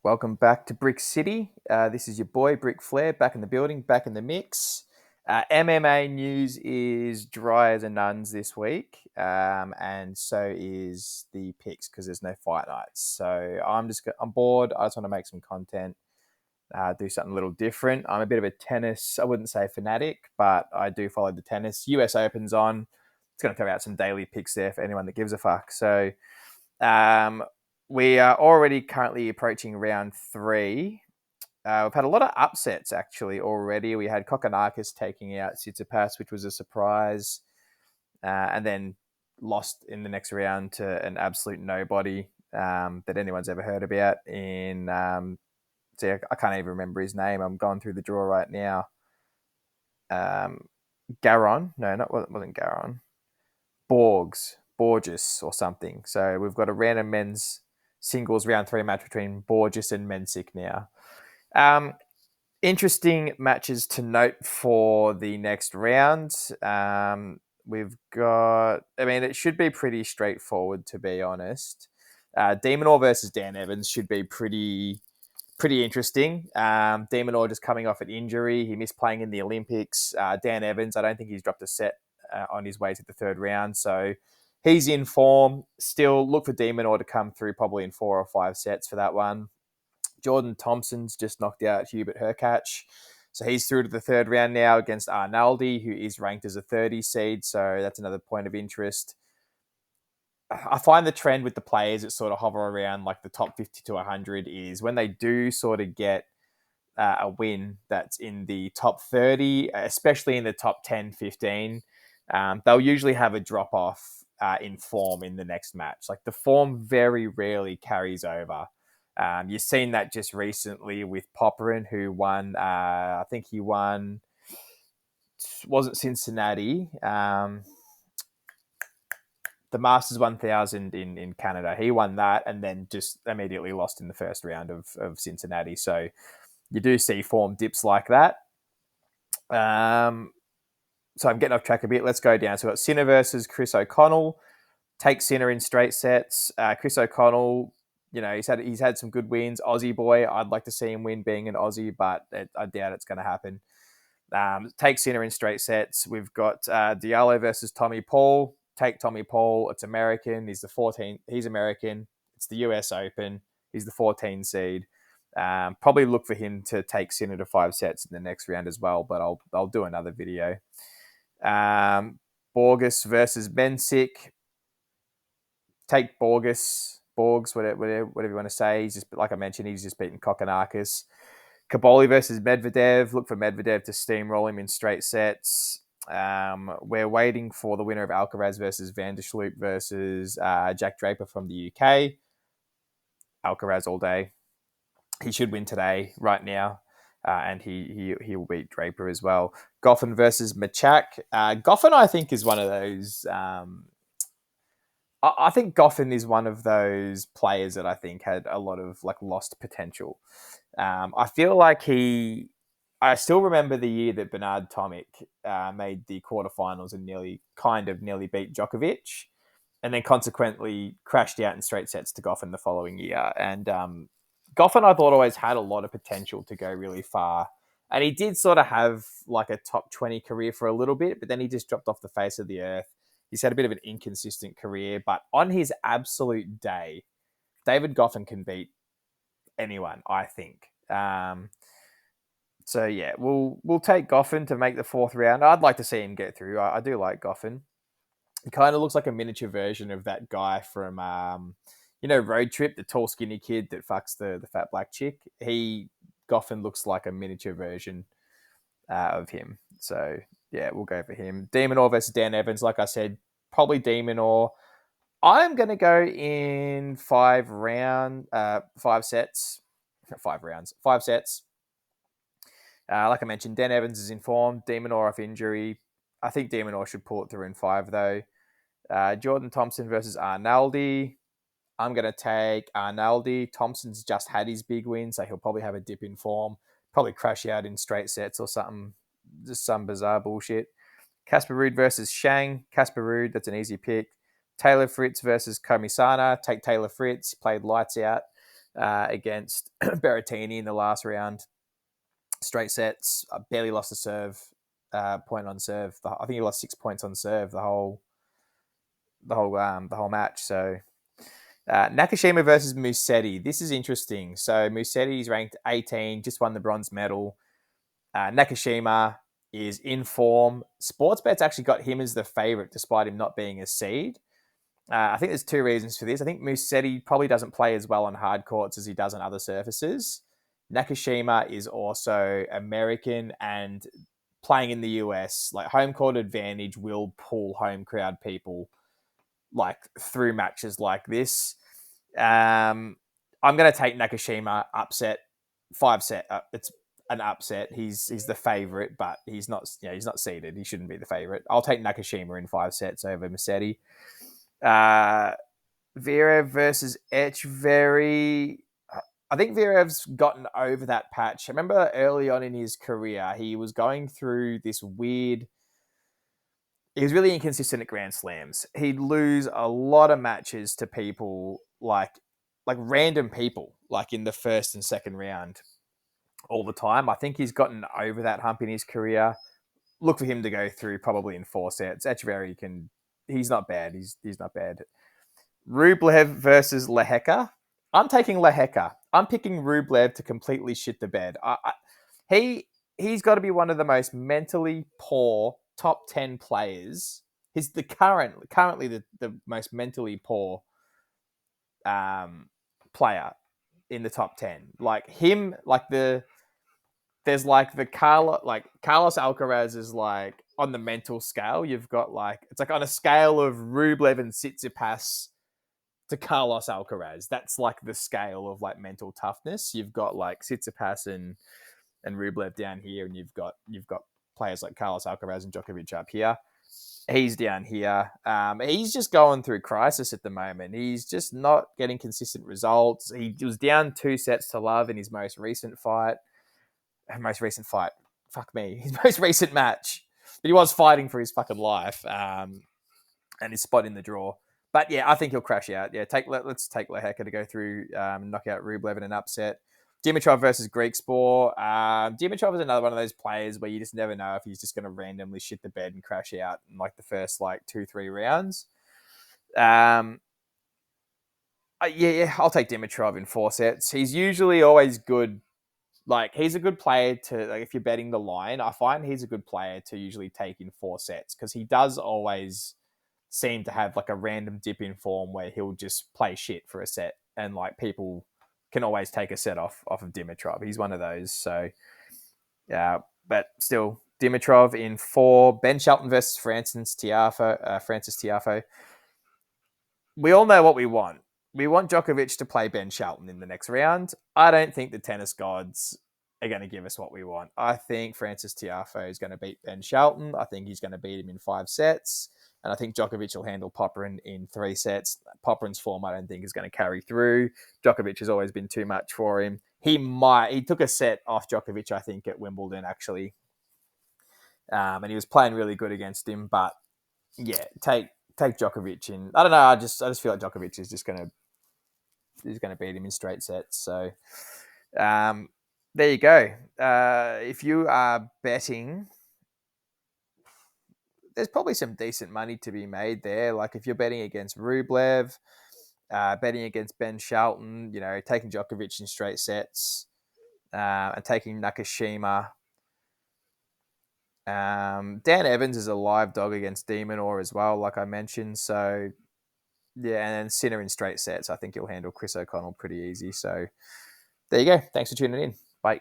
Welcome back to Brick City. This is your boy, Brick Flair, back in the building, back in the mix. MMA news is dry as a nun's this week, and so is the picks because there's no fight nights. So I'm bored. I just want to make some content, do something a little different. I'm a bit of a tennis, I wouldn't say fanatic, but I do follow the tennis. US Open's on. It's going to throw out some daily picks there for anyone that gives a fuck. So um, we are already currently approaching round three. We've had a lot of upsets actually already. We had Kokonakis taking out Tsitsipas, which was a surprise, and then lost in the next round to an absolute nobody that anyone's ever heard about. I can't even remember his name. I'm going through the draw right now. Garon? No, it wasn't Garon. Borges or something. So we've got a random men's singles round three match between Borges and Mensik now. Interesting matches to note for the next round. We've got, it should be pretty straightforward, to be honest. De Minaur versus Dan Evans should be pretty interesting. De Minaur just coming off an injury. He missed playing in the Olympics. Dan Evans, I don't think he's dropped a set on his way to the third round. So he's in form. Still look for De Minaur to come through probably in 4 or 5 sets for that one. Jordan Thompson's just knocked out Hubert Hurkacz. So he's through to the third round now against Arnaldi, who is ranked as a 30 seed. So that's another point of interest. I find the trend with the players that sort of hover around like the top 50 to 100 is when they do sort of get a win that's in the top 30, especially in the top 10, 15, they'll usually have a drop off in form in the next match. Like the form very rarely carries over. You've seen that just recently with Popperin, who won, I think he won, wasn't Cincinnati, the Masters 1000 in Canada. He won that and then just immediately lost in the first round of Cincinnati. So you do see form dips like that. So I'm getting off track a bit. Let's go down. So we've got Sinner versus Chris O'Connell. Take Sinner in straight sets. Chris O'Connell, he's had some good wins. Aussie boy, I'd like to see him win being an Aussie, but I doubt it's going to happen. Take Sinner in straight sets. We've got Diallo versus Tommy Paul. Take Tommy Paul. It's American. He's American. It's the US Open. He's the 14 seed. Probably look for him to take Sinner to 5 sets in the next round as well, but I'll do another video. Borges versus Mensik. Take Borges, whatever you want to say. He's just, like I mentioned, he's just beaten Kokonakis. Kaboli versus Medvedev. Look for Medvedev to steamroll him in straight sets. We're waiting for the winner of Alcaraz versus Van der Sloot versus Jack Draper from the UK. Alcaraz all day. He should win today, right now, and he will beat Draper as well. Goffin versus Machak. Goffin, I think, is one of those. I think Goffin is one of those players that I think had a lot of lost potential. I feel like I still remember the year that Bernard Tomic made the quarterfinals and nearly beat Djokovic, and then consequently crashed out in straight sets to Goffin the following year. And Goffin, I thought, always had a lot of potential to go really far. And he did sort of have a top 20 career for a little bit, but then he just dropped off the face of the earth. He's had a bit of an inconsistent career, but on his absolute day, David Goffin can beat anyone, I think. So yeah, we'll take Goffin to make the 4th round. I'd like to see him get through. I do like Goffin. He kind of looks like a miniature version of that guy from Road Trip, the tall skinny kid that fucks the fat black chick. Goffin looks like a miniature version of him. So yeah, we'll go for him. De Minaur versus Dan Evans. Like I said, probably De Minaur. I'm going to go in 5 sets. 5 rounds. 5 sets. Like I mentioned, Dan Evans is in form. De Minaur off injury. I think De Minaur should pull it through in 5, though. Jordan Thompson versus Arnaldi. I'm going to take Arnaldi. Thompson's just had his big win, so he'll probably have a dip in form. Probably crash out in straight sets or something. Just some bizarre bullshit. Casper Ruud versus Shang. Casper Ruud, that's an easy pick. Taylor Fritz versus Komisana. Take Taylor Fritz. Played lights out. against Berrettini in the last round. Straight sets. Barely lost a serve point on serve. I think he lost 6 points on serve the whole match. So Nakashima versus Musetti. This is interesting. So Musetti is ranked 18, just won the bronze medal. Nakashima is in form. Sportsbet's actually got him as the favorite, despite him not being a seed. I think there's two reasons for this. I think Musetti probably doesn't play as well on hard courts as he does on other surfaces. Nakashima is also American and playing in the US. Like, home court advantage will pull home crowd people like through matches like this. I'm going to take Nakashima upset, 5-set. It's an upset. He's the favorite, but he's not. He's not seeded. He shouldn't be the favorite. I'll take Nakashima in 5 sets over Musetti. Zverev versus Etcheverry. I think Zverev's gotten over that patch. I remember early on in his career, he was going through this weird. He was really inconsistent at Grand Slams. He'd lose a lot of matches to people like random people, like in the first and second round all the time. I think he's gotten over that hump in his career. Look for him to go through probably in 4 sets. Etcheverry he's not bad. He's not bad. Rublev versus Lehecka. I'm taking Lehecka. I'm picking Rublev to completely shit the bed. He's got to be one of the most mentally poor top 10 players. He's currently the most mentally poor player in the top 10. Like him, there's Carlos Alcaraz is like on the mental scale. You've got it's like on a scale of Rublev and Tsitsipas to Carlos Alcaraz. That's like the scale of like mental toughness. You've got like Tsitsipas and Rublev down here, and you've got players like Carlos Alcaraz and Djokovic up here. He's down here. He's just going through crisis at the moment. He's just not getting consistent results. He was down 2 sets to love in his most recent fight. Fuck me. His most recent match. But he was fighting for his fucking life and his spot in the draw. But yeah, I think he'll crash out. Yeah, let's take Lehecka to go through and knock out Rublev in an upset. Dimitrov versus Greek Spore. Dimitrov is another one of those players where you just never know if he's just going to randomly shit the bed and crash out in like the first 2-3 rounds. I'll take Dimitrov in 4 sets. He's usually always good. Like, he's a good player to, if you're betting the line, I find he's a good player to usually take in 4 sets because he does always seem to have like a random dip in form where he'll just play shit for a set and like people can always take a set off of Dimitrov. He's one of those. So, yeah, but still, Dimitrov in 4. Ben Shelton versus Francis Tiafoe. We all know what we want. We want Djokovic to play Ben Shelton in the next round. I don't think the tennis gods are going to give us what we want. I think Francis Tiafoe is going to beat Ben Shelton. I think he's going to beat him in 5 sets. And I think Djokovic will handle Popyrin in 3 sets. Popyrin's form, I don't think, is going to carry through. Djokovic has always been too much for him. He took a set off Djokovic, I think, at Wimbledon, actually. And he was playing really good against him. But, yeah, take Djokovic in. I don't know. I just feel like Djokovic is just going to beat him in straight sets. So, there you go. If you are betting, there's probably some decent money to be made there. Like if you're betting against Rublev, betting against Ben Shelton, taking Djokovic in straight sets, and taking Nakashima. Dan Evans is a live dog against De Minaur as well, like I mentioned. So, yeah, and then Sinner in straight sets. I think he'll handle Chris O'Connell pretty easy. So, there you go. Thanks for tuning in. Bye.